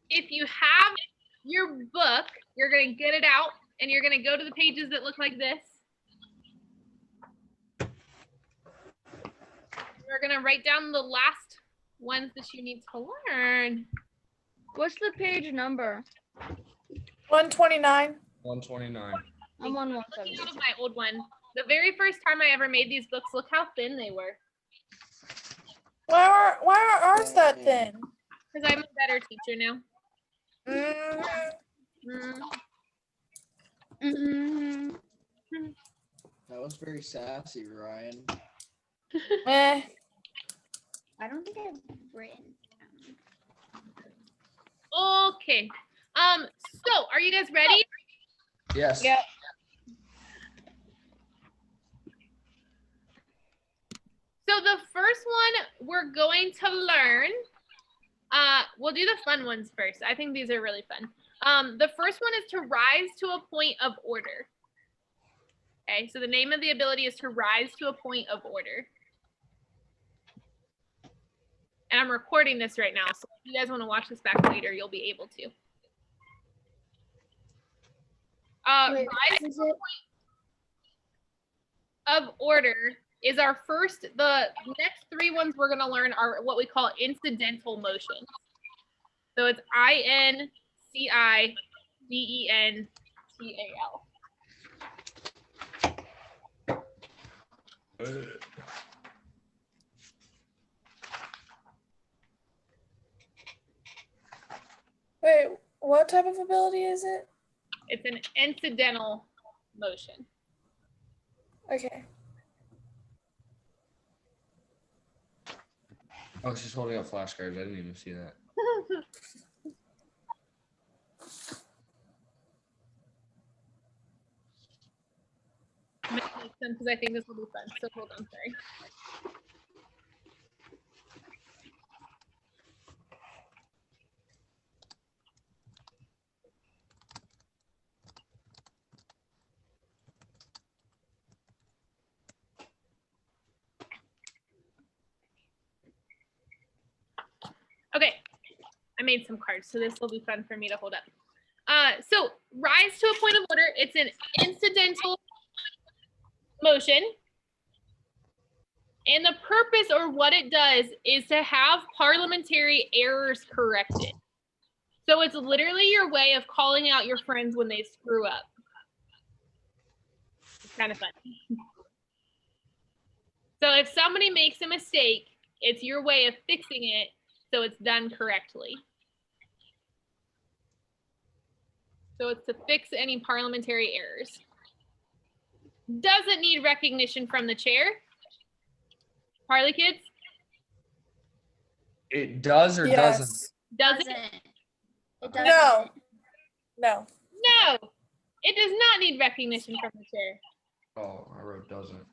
if you have your book, you're going to get it out and you're going to go to the pages that look like this. We're going to write down the last ones that you need to learn. What's the page number? 129. 129. I'm on Looking 170. out of my old one. The very first time I ever made these books, look how thin they were. Why are ours that thin? Because I'm a better teacher now. Mm, That was very sassy, Ryan. eh. I don't think I've written. Okay. So are you guys ready? Yes. Yep. So the first one we're going to learn, we'll do the fun ones first. I think these are really fun. The first one is to rise to a point of order. Okay, so the name of the ability is to rise to a point of order. And I'm recording this right now, so if you guys want to watch this back later, you'll be able to. Wait, Rise is to a it? point of order is our first. The next three ones we're going to learn are what we call incidental motions. So it's INCIDENTAL. Wait, what type of ability is it? It's an incidental motion. Okay. Oh, she's holding up flashcards. I didn't even see that. Make sense because I think this will be fun. So hold on, sorry. Okay, I made some cards, so this will be fun for me to hold up. So rise to a point of order. It's an incidental motion. And the purpose or what it does is to have parliamentary errors corrected. So it's literally your way of calling out your friends when they screw up. It's kind of fun. So if somebody makes a mistake, it's your way of fixing it so it's done correctly. So it's to fix any parliamentary errors. Doesn't need recognition from the chair. Parli kids? It does or doesn't? Yes. Does it? It doesn't. No. No. No. It does not need recognition from the chair. Oh, I wrote doesn't.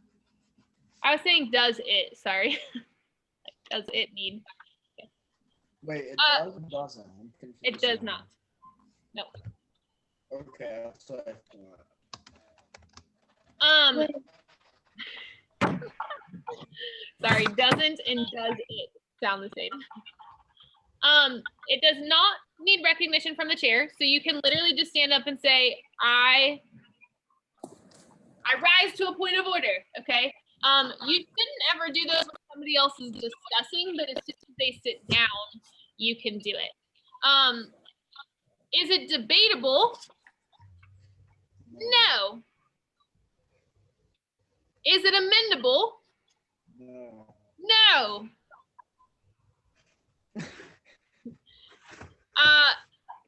I was saying does it, sorry. Does it need? Wait, it does or doesn't? I'm confused. It does not. No. Okay, that's what I thought. Sorry, doesn't and does it sound the same. It does not need recognition from the chair, so you can literally just stand up and say, I rise to a point of order, okay? You shouldn't ever do those when somebody else is discussing, but as soon as they sit down, you can do it. Is it debatable? No. Is it amendable? No. No.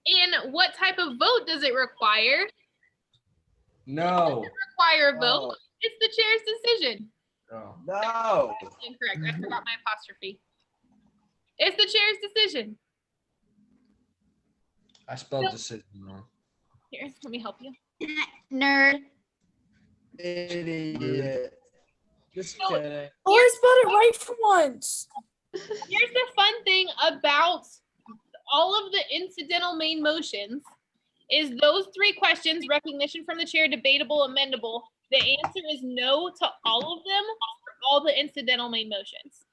And what type of vote does it require? No. Require a vote. No. It's the chair's decision. No. No. Incorrect. I forgot my apostrophe. It's the chair's decision. I spelled decision wrong. Here, let me help you. Nerd. Idiot. Just No. kidding. Oh, I spelled it right for once. Here's the fun thing about all of the incidental main motions is those three questions: recognition from the chair, debatable, amendable. The answer is no to all of them for all the incidental main motions.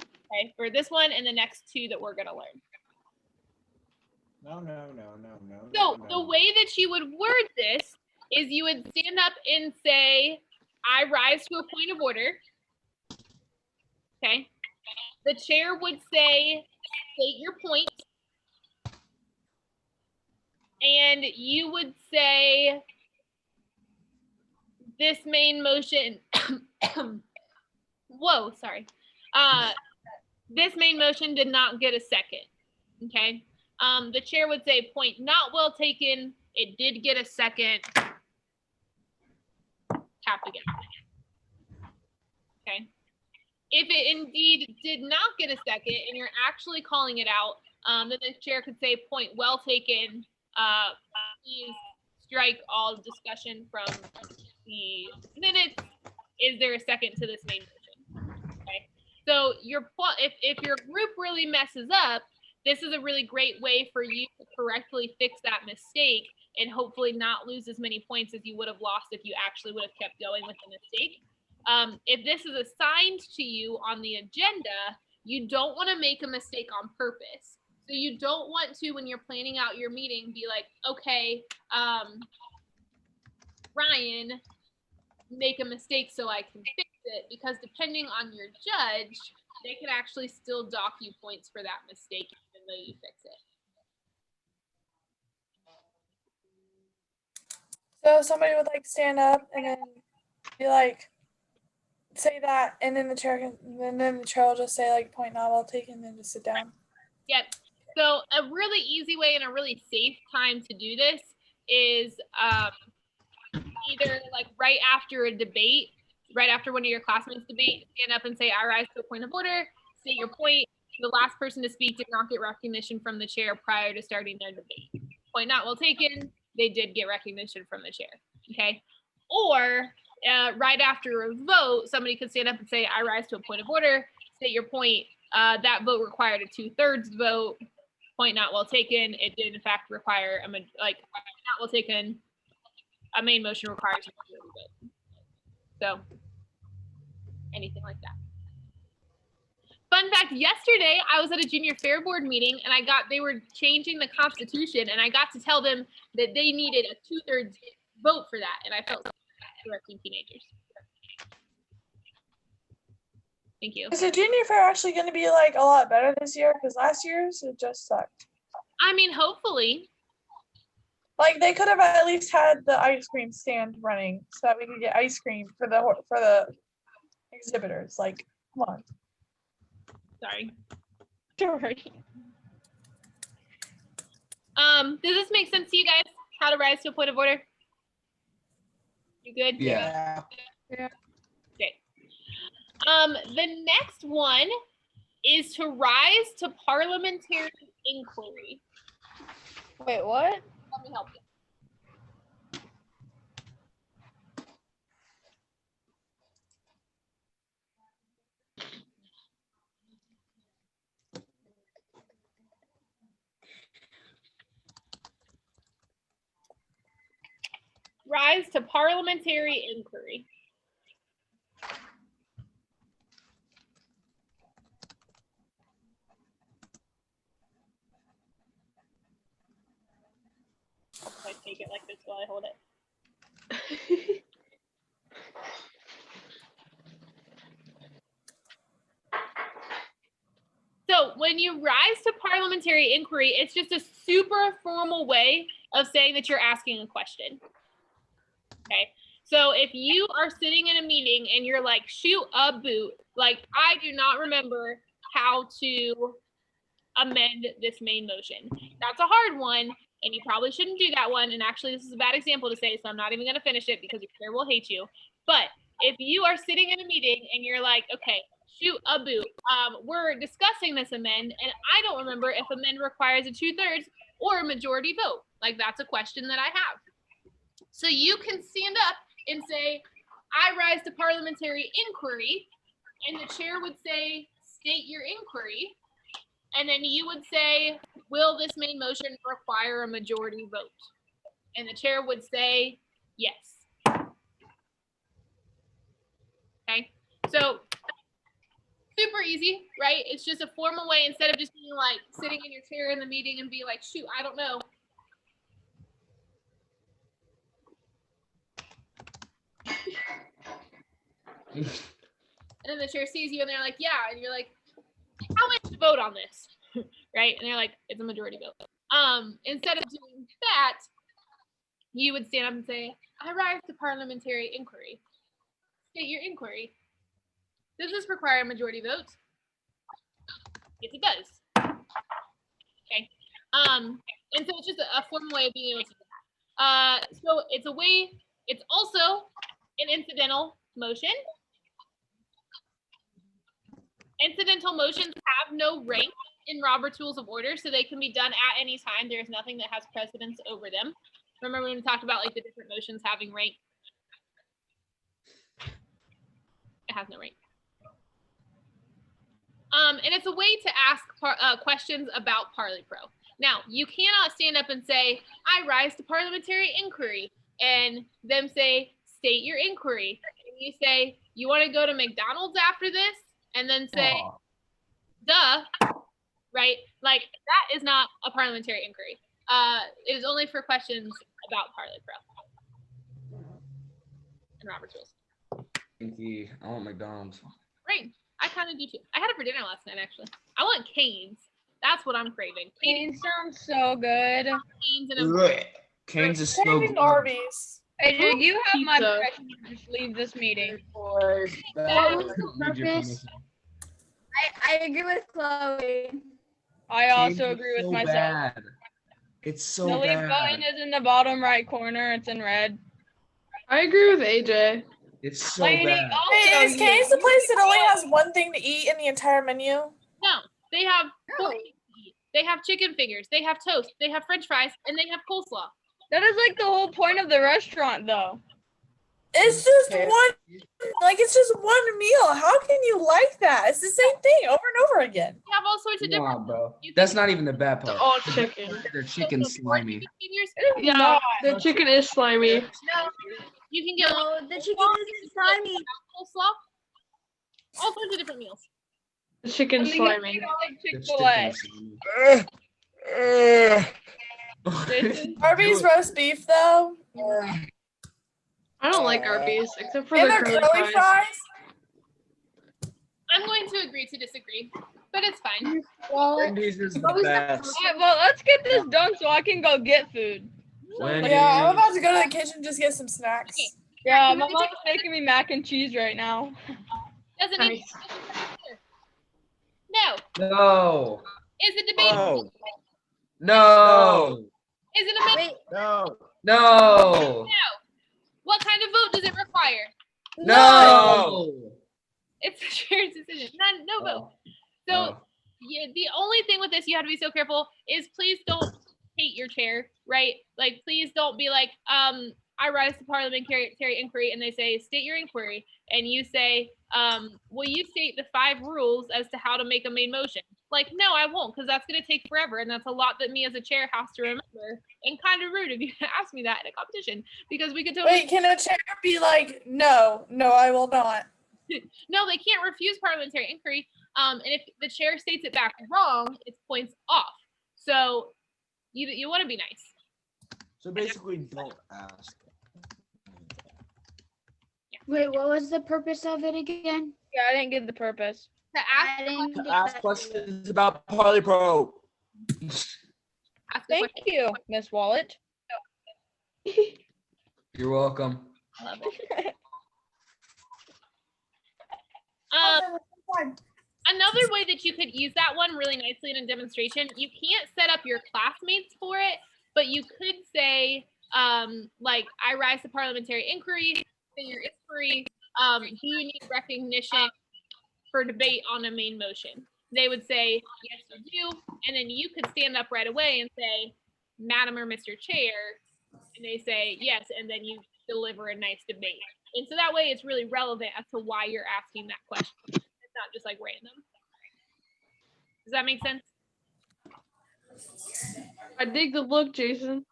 Okay, for this one and the next two that we're going to learn. No. So the way that you would word this is you would stand up and say, I rise to a point of order. Okay. The chair would say, state your point. And you would say, this main motion, whoa, sorry. This main motion did not get a second. Okay. The chair would say, point not well taken. It did get a second. Tap again. Okay. If it indeed did not get a second and you're actually calling it out, then the chair could say, point well taken. Please strike all discussion from the minutes. Is there a second to this main motion? Okay. So if your group really messes up, this is a really great way for you to correctly fix that mistake and hopefully not lose as many points as you would have lost if you actually would have kept going with the mistake. If this is assigned to you on the agenda, you don't want to make a mistake on purpose. So you don't want to, when you're planning out your meeting, be like, okay, Ryan, make a mistake so I can fix it, because depending on your judge, they can actually still dock you points for that mistake even though you fix it. So somebody would like stand up and then be like, say that, and then the chair will just say like point not well taken, and then just sit down. Yep. So a really easy way and a really safe time to do this is either like right after a debate, right after one of your classmates debate, stand up and say, I rise to a point of order, state your point. The last person to speak did not get recognition from the chair prior to starting their debate. Point not well taken. They did get recognition from the chair. Okay. Or right after a vote, somebody could stand up and say, I rise to a point of order, state your point. That vote required a 2/3 vote. Point not well taken. It did in fact require not well taken. A main motion requires a majority vote. So anything like that. Fun fact, yesterday I was at a junior fair board meeting and they were changing the Constitution and I got to tell them that they needed a 2/3 vote for that. And I felt like correcting teenagers. Thank you. Is the junior fair actually going to be like a lot better this year? Because last year's it just sucked. I mean, hopefully. Like they could have at least had the ice cream stand running so that we could get ice cream for the exhibitors. Like, come on. Sorry. Sorry. Does this make sense to you guys? How to rise to a point of order? You good? Yeah. Yeah. Okay. The next one is to rise to parliamentary inquiry. Wait, what? Let me help you. Rise to parliamentary inquiry. I take it like this while I hold it. So when you rise to parliamentary inquiry, it's just a super formal way of saying that you're asking a question. Okay. So if you are sitting in a meeting and you're like, shoot a boot, like I do not remember how to amend this main motion. That's a hard one, and you probably shouldn't do that one. And actually, this is a bad example to say, so I'm not even going to finish it because your chair will hate you. But if you are sitting in a meeting and you're like, okay, shoot a boot, we're discussing this amend, and I don't remember if amend requires a 2/3 or a majority vote. Like that's a question that I have. So you can stand up and say, I rise to parliamentary inquiry, and the chair would say, state your inquiry. And then you would say, will this main motion require a majority vote? And the chair would say, yes. Okay, so super easy, right? It's just a formal way instead of just being like sitting in your chair in the meeting and be like, shoot, I don't know. And then the chair sees you and they're like, yeah. And you're like, how am I to vote on this? Right? And they're like, it's a majority vote. Instead of doing that, you would stand up and say, I rise to parliamentary inquiry. State your inquiry. Does this require a majority vote? Yes, it does. Okay. And so it's just a formal way of being able to do that. So it's a way, it's also an incidental motion. Incidental motions have no rank in Robert's Rules of Order, so they can be done at any time. There's nothing that has precedence over them. Remember when we talked about like the different motions having rank? It has no rank. And it's a way to ask questions about Parli Pro. Now, you cannot stand up and say, I rise to parliamentary inquiry, and them say, state your inquiry. And you say, you want to go to McDonald's after this? And then say, duh, right? Like, that is not a parliamentary inquiry. It is only for questions about Parli Pro and Robert's Rules. Pinky, I want McDonald's. Right. I kind of do too. I had it for dinner last night, actually. I want Cane's. That's what I'm craving. It sounds so good. Cane's and Cane's is so Craving good. Arby's. Hey, you have my Pizza. permission to just leave this meeting. Boys, What bad. was the Need your purpose? permission. I agree with Chloe. I Cane's also is agree with so myself. bad. It's so The leave bad. button is in the bottom right corner. It's in red. I agree with AJ. It's so Lady, bad. also Hey, is you- Cane's the place that only has one thing to eat in the entire menu? No, they have four Really? things to eat. They have chicken fingers, they have toast, they have french fries, and they have coleslaw. That is like the whole point of the restaurant, though. It's just Okay. it's just one meal. How can you like that? It's the same thing over and over again. They have all sorts of different. Nah, bro. You That's can- not even the bad part. All chicken. Their chicken's slimy. chicken fingers. It is Yeah, not. the chicken is slimy. No, You can get no, the chicken isn't slimy. coleslaw. All sorts of different meals. The chicken's slimy. Like Their Chick-fil-A. chicken's slimy. Jason? Arby's roast beef though, I don't like Arby's except for and the their curly curly fries. fries. I'm going to agree to disagree, but it's fine. Well, Wendy's is the What was that? best. Alright, well, let's get this done so I can go get food. Wendy's. Yeah, I'm about to go to the kitchen and just get some snacks. Yeah, my mom's making me mac and cheese right now. Doesn't need. Nice. No. No. Is it debate? No, No. Is it a wait, no. No. What kind of vote does it require? No. It's the chair's decision. No vote. So Oh. yeah, the only thing with this you have to be so careful is please don't hate your chair, right? Like please don't be like, I rise to parliamentary inquiry and they say state your inquiry and you say, will you state the 5 rules as to how to make a main motion? Like, no, I won't, because that's gonna take forever and that's a lot that me as a chair has to remember. And kind of rude if you ask me that in a competition because we could totally Wait, can a chair be like, no, I will not? no, they can't refuse parliamentary inquiry. And if the chair states it back wrong, it's points off. So you want to be nice. So basically, don't ask. wait, what was the purpose of it again? Yeah, I didn't get the purpose. To I didn't get Ask that. questions about Parli Pro. ask a Thank you, Miss Wallet. You're welcome. question. Love it. Another way that you could use that one really nicely in a demonstration, you can't set up your classmates for it, but you could say, like, I rise to parliamentary inquiry, say your inquiry, do you need recognition for debate on a main motion? They would say, yes, you do, and then you could stand up right away and say, Madam or Mr. Chair, and they say, yes, and then you deliver a nice debate. And so that way it's really relevant as to why you're asking that question. It's not just like random. Does that make sense? I dig the look, Jason.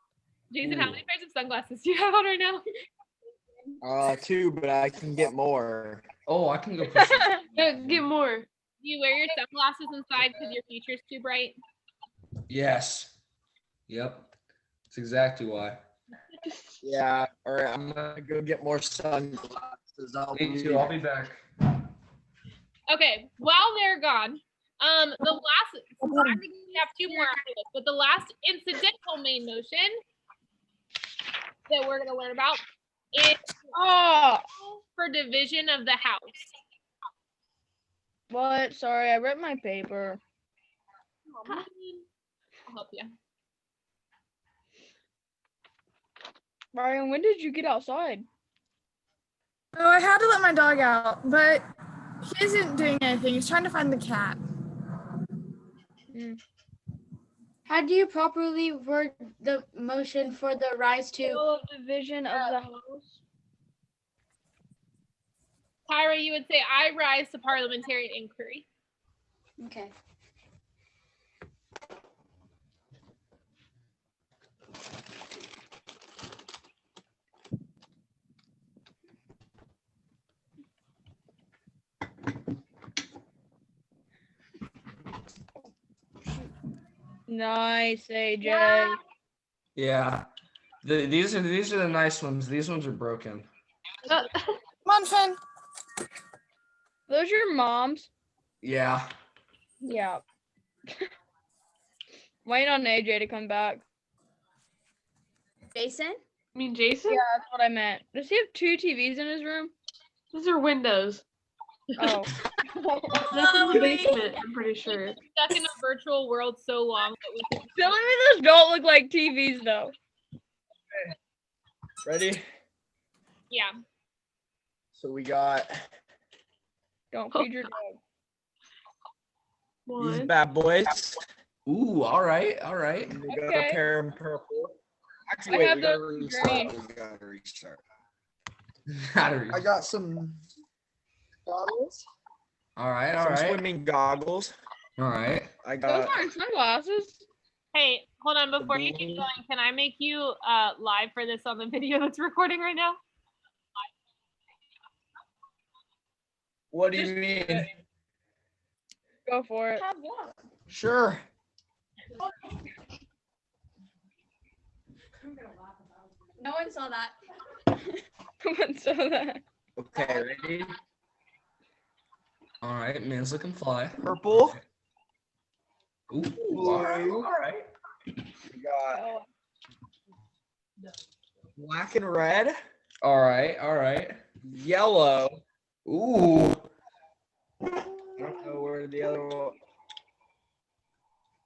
Jason, how many pairs of sunglasses do you have on right now? 2, but I can get more. Oh, I can go for some. Yeah, get more. you wear your sunglasses inside because your future's too bright? Yes. Yep. That's exactly why. Yeah. All right. I'm gonna go get more sunglasses. Me too. I'll be back. Okay, while they're gone, the last, we have two more after this, but the last incidental main motion that we're going to learn about is for division of the house. What? Sorry, I read my paper. I'll help you. Ryan, when did you get outside? Oh, I had to let my dog out, but he isn't doing anything. He's trying to find the cat. How do you properly word the motion for the rise to? Full division of the house. Tyra, you would say, I rise to parliamentary inquiry. Okay. Nice, AJ. Yeah. These are the nice ones. These ones are broken. Come on, Finn. Those your mom's? Yeah. Yeah. Waiting on AJ to come back. Jason? I mean, Jason? Yeah, that's what I meant. Does he have 2 TVs in his room? Those are windows. Oh. That's in the basement, I'm pretty sure. Stuck in a virtual world so long that we can. Some of those don't look like TVs though. Ready? Yeah. So we got Don't feed your dog. these One. bad boys. Ooh, all right, all right. And we got Okay. a pair in purple. Actually, I wait, have we gotta those in restart. green. We gotta restart. All I got some goggles. right, all Some right, swimming goggles. all right. I Those got aren't sunglasses. Hey, hold on. Before you keep going, can I make you live for this on the video that's recording right now? what do you mean? Go for it. Sure. No one saw that. So that. Okay, ready? All right, man's looking fly. Purple. Ooh, all right, all right. We got black and red. All right, all right. Yellow. Ooh. I don't know where the other one.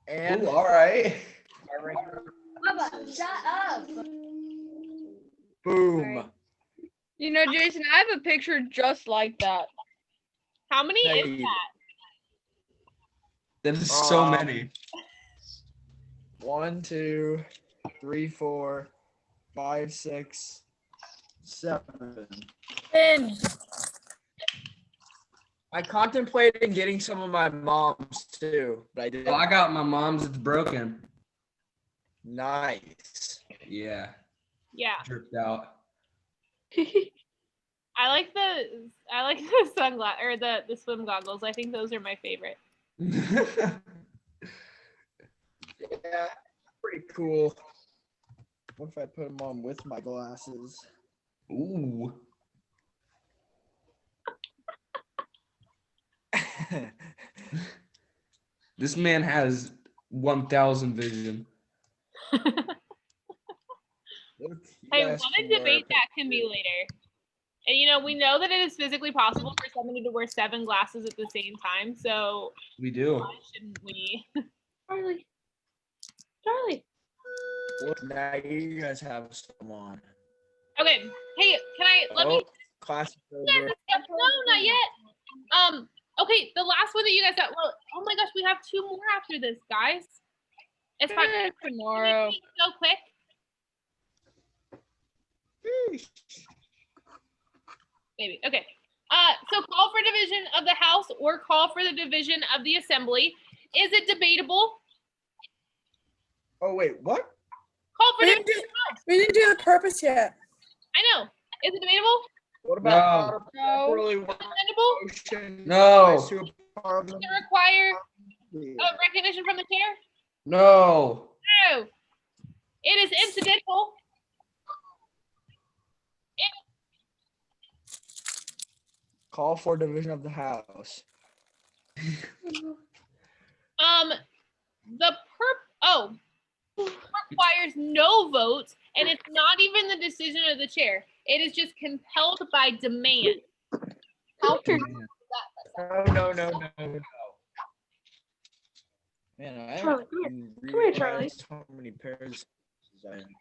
And Ooh, all right. Bubba, shut up. boom. You know, Jason, I have a picture just like that. How many is Hey. That is so Um, many. 1, 2, 3, 4, 5, 6, 7. Finn. I contemplated getting some of my mom's too, but I didn't. Oh, I got my mom's. It's broken. Nice. Yeah, Yeah. dripped out. I like the sunglass or the swim goggles. I think those are my favorite. Yeah, pretty cool. What if I put them on with my glasses? Ooh. This man has 1,000 vision. Look, you Hey, guys what can a wear debate that can be later. And you know, we know that it is physically possible for somebody to wear 7 glasses at the same time. So We do. why shouldn't we? Charlie. Charlie. Look, now you guys have some on. Okay. Hey, can I let me? Class is You guys over. have- no, not yet. Okay, the last one that you guys got. Well, oh my gosh, we have 2 more after this, guys. It's fine. Tomorrow. So quick. Maybe. Okay. So call for division of the House or call for the division of the Assembly. Is it debatable? Oh wait, what? Call for We division. didn't do the purpose yet. I know. Is it debatable? What about No. properly Amendable? motion No. rise to a Parli? Does it require Yeah. recognition from the chair? No. No. It is incidental. Call for division of the House. Requires no votes, and it's not even the decision of the chair. It is just compelled by demand. How true is that? No. Man, I Charlie, come didn't Come here, Charlie. realize how many pairs I am.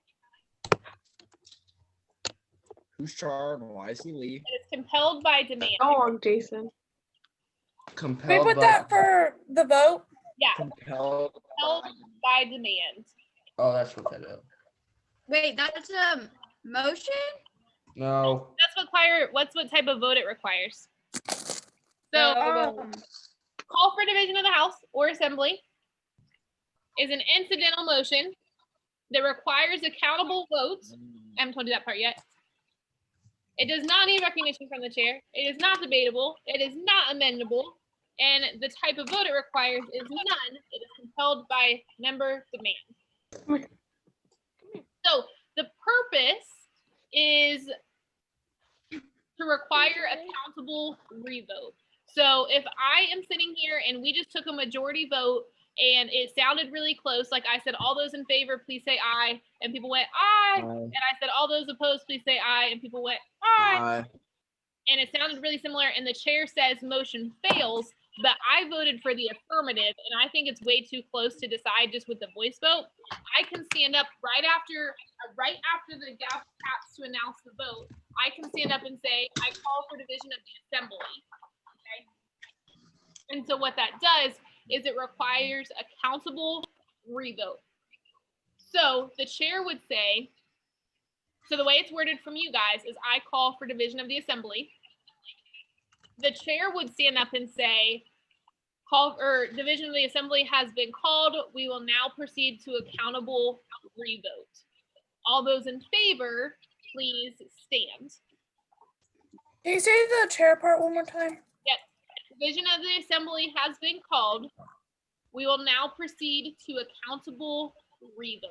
Who's Char and why is he Lee? It is compelled by demand. Dog, Jason. We Compelled put by. that for the vote. Yeah, Compelled. compelled by demand. Oh, that's what that is. Wait, that's a motion? No. What's what type of vote it requires. So call for division of the House or Assembly is an incidental motion that requires accountable votes. I haven't told you that part yet. It does not need recognition from the chair. It is not debatable. It is not amendable. And the type of vote it requires is none. It is compelled by member demand. So the purpose is to require accountable revote. So if I am sitting here and we just took a majority vote and it sounded really close, like I said, all those in favor, please say aye. And people went aye. And I said, all those opposed, please say aye. And people went aye. And it sounded really similar. And the chair says motion fails, but I voted for the affirmative. And I think it's way too close to decide just with the voice vote. I can stand up right after the gavel taps to announce the vote. I can stand up and say, I call for division of the assembly. Okay. And so what that does is it requires a countable revote. So the chair would say, so the way it's worded from you guys is I call for division of the assembly. The chair would stand up and say, division of the assembly has been called. We will now proceed to accountable revote. All those in favor, please stand. Can you say the chair part one more time? Yes. Division of the assembly has been called. We will now proceed to accountable revote.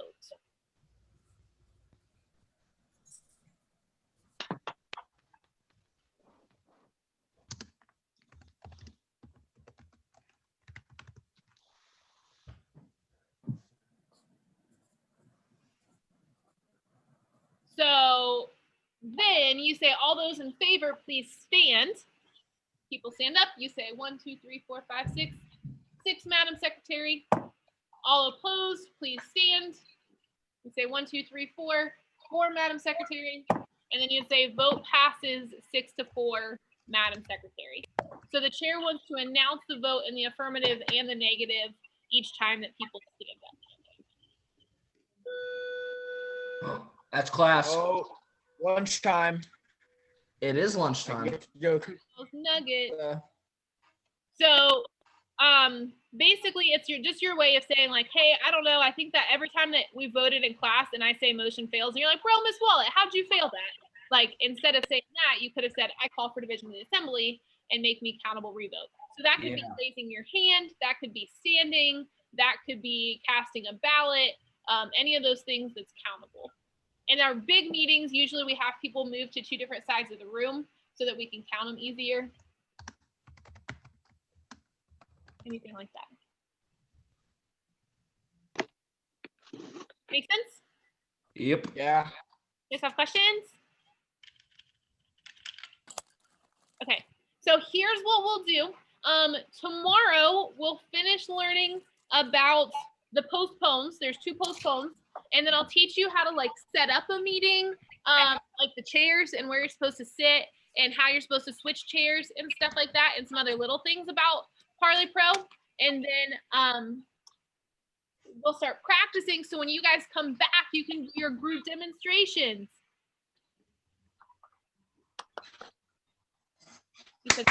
So then you say, all those in favor, please stand. People stand up. You say 1, 2, 3, 4, 5, 6. 6, Madam Secretary. All opposed, please stand. You say 1, 2, 3, 4. 4, Madam Secretary. And then you say vote passes 6-4, Madam Secretary. So the chair wants to announce the vote in the affirmative and the negative each time that people stand up. That's class. Oh, lunchtime. It is I lunchtime. get to go. Those nuggets. Uh, So basically it's just your way of saying like, hey, I don't know. I think that every time that we voted in class and I say motion fails, and you're like, well, Miss Wallet, how'd you fail that? Like, instead of saying that, you could have said, I call for division of the assembly and make me countable revote. So that could be raising your hand. That could be standing. That could be casting a ballot. Any of those things that's countable. In our big meetings, usually we have people move to 2 different sides of the room so that we can count them easier. Anything like that. Make sense? Yep. yeah. You guys have questions? Okay, so here's what we'll do. Tomorrow we'll finish learning about the postpones. There's 2 postpones, and then I'll teach you how to like set up a meeting, like the chairs and where you're supposed to sit and how you're supposed to switch chairs and stuff like that, and some other little things about Parli Pro. And then we'll start practicing. So when you guys come back, you can do your group demonstrations. You said